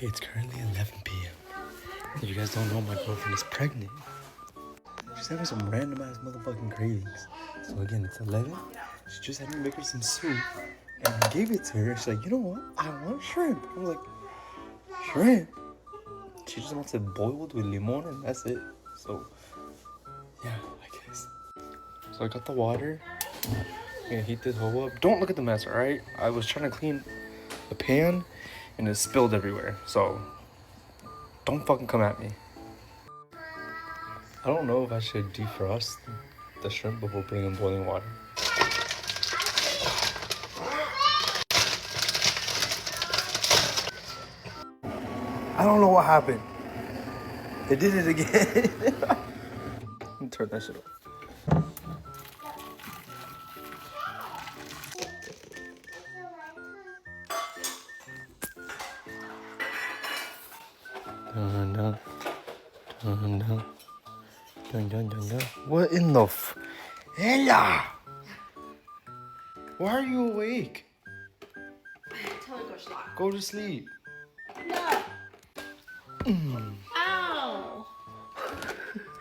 Okay, it's currently 11 p.m. If you guys don't know, my girlfriend is pregnant. She's having some random ass motherfucking cravings. So again, it's 11. She just had me make her some soup. And I gave it to her. She's like, you know what? I want shrimp. I was like, shrimp? She just wants it boiled with limon and that's it. So, yeah, I guess. So I got the water. I'm gonna heat this whole up. Don't look at the mess, alright? I was trying to clean the pan and it spilled everywhere. So, don't fucking come at me. I don't know if I should defrost the shrimp before putting in boiling water. I don't know what happened. It did it again. Let me turn that shit off. Dun, dun, dun, dun. Dun, dun, dun, dun. What in the Ella! Why are you awake? Tell her go sleep. Go to sleep. No. Ow.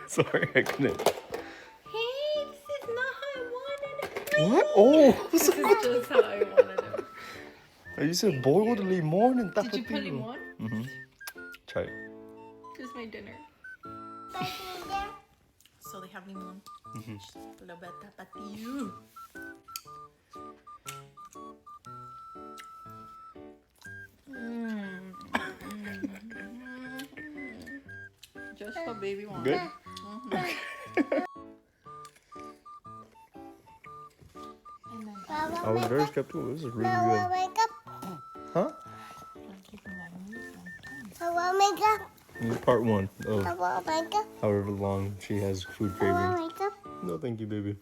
Sorry, I couldn't. Hey, this is not how I wanted it. What? Oh! This is just how I wanted it. You said boiled limon and Did you put limon? Mm-hmm. Try it. This is my dinner. So they have limon. Mm-hmm. Just a little bit of tapatio. Just what baby wants. Good? I was very skeptical. This is really good. Huh? This is part one of however long she has food cravings. No, thank you, baby.